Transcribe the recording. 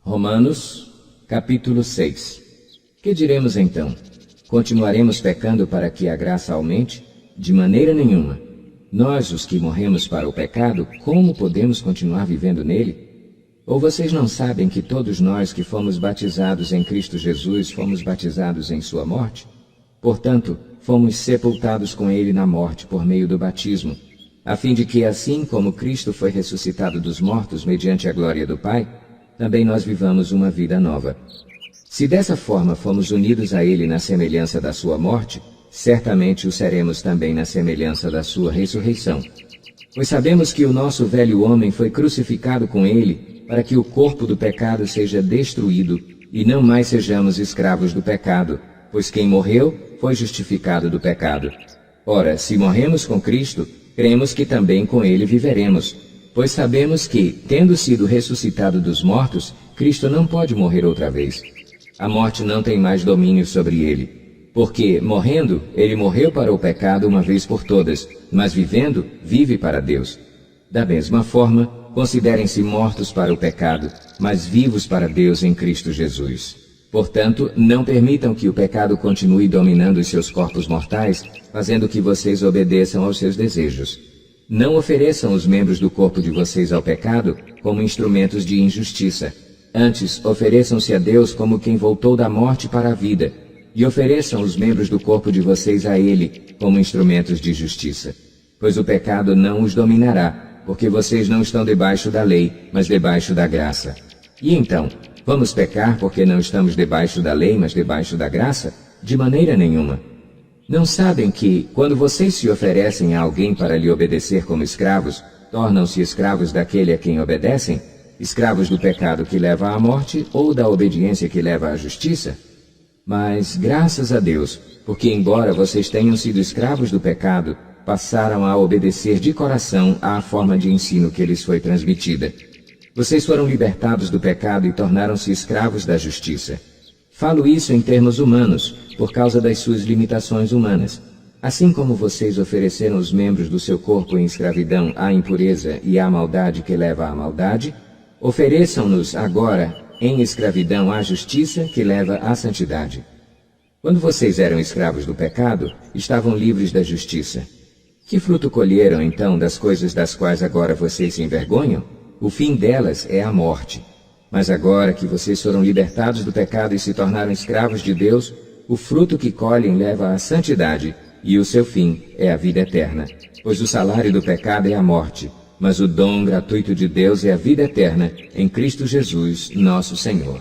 Romanos, capítulo 6. Que diremos então? Continuaremos pecando para que a graça aumente? De maneira nenhuma. Nós, os que morremos para o pecado, como podemos continuar vivendo nele? Ou vocês não sabem que todos nós que fomos batizados em Cristo Jesus fomos batizados em sua morte? Portanto, fomos sepultados com ele na morte por meio do batismo, a fim de que, assim como Cristo foi ressuscitado dos mortos mediante a glória do Pai, também nós vivamos uma vida nova. Se dessa forma fomos unidos a ele na semelhança da sua morte, certamente o seremos também na semelhança da sua ressurreição. Pois sabemos que o nosso velho homem foi crucificado com ele, para que o corpo do pecado seja destruído, e não mais sejamos escravos do pecado, pois quem morreu foi justificado do pecado. Ora, se morremos com Cristo, cremos que também com ele viveremos, pois sabemos que, tendo sido ressuscitado dos mortos, Cristo não pode morrer outra vez. A morte não tem mais domínio sobre ele, porque, morrendo, ele morreu para o pecado uma vez por todas, mas vivendo, vive para Deus. Da mesma forma, considerem-se mortos para o pecado, mas vivos para Deus em Cristo Jesus. Portanto, não permitam que o pecado continue dominando os seus corpos mortais, fazendo que vocês obedeçam aos seus desejos. Não ofereçam os membros do corpo de vocês ao pecado como instrumentos de injustiça. Antes, ofereçam-se a Deus como quem voltou da morte para a vida, e ofereçam os membros do corpo de vocês a Ele como instrumentos de justiça. Pois o pecado não os dominará, porque vocês não estão debaixo da lei, mas debaixo da graça. E então, vamos pecar porque não estamos debaixo da lei, mas debaixo da graça? De maneira nenhuma. Não sabem que, quando vocês se oferecem a alguém para lhe obedecer como escravos, tornam-se escravos daquele a quem obedecem? Escravos do pecado que leva à morte ou da obediência que leva à justiça? Mas, graças a Deus, porque embora vocês tenham sido escravos do pecado, passaram a obedecer de coração à forma de ensino que lhes foi transmitida. Vocês foram libertados do pecado e tornaram-se escravos da justiça. Falo isso em termos humanos, por causa das suas limitações humanas. Assim como vocês ofereceram os membros do seu corpo em escravidão à impureza e à maldade que leva à maldade, ofereçam-nos agora em escravidão à justiça que leva à santidade. Quando vocês eram escravos do pecado, estavam livres da justiça. Que fruto colheram então das coisas das quais agora vocês se envergonham? O fim delas é a morte. Mas agora que vocês foram libertados do pecado e se tornaram escravos de Deus, o fruto que colhem leva à santidade, e o seu fim é a vida eterna. Pois o salário do pecado é a morte, mas o dom gratuito de Deus é a vida eterna em Cristo Jesus, nosso Senhor.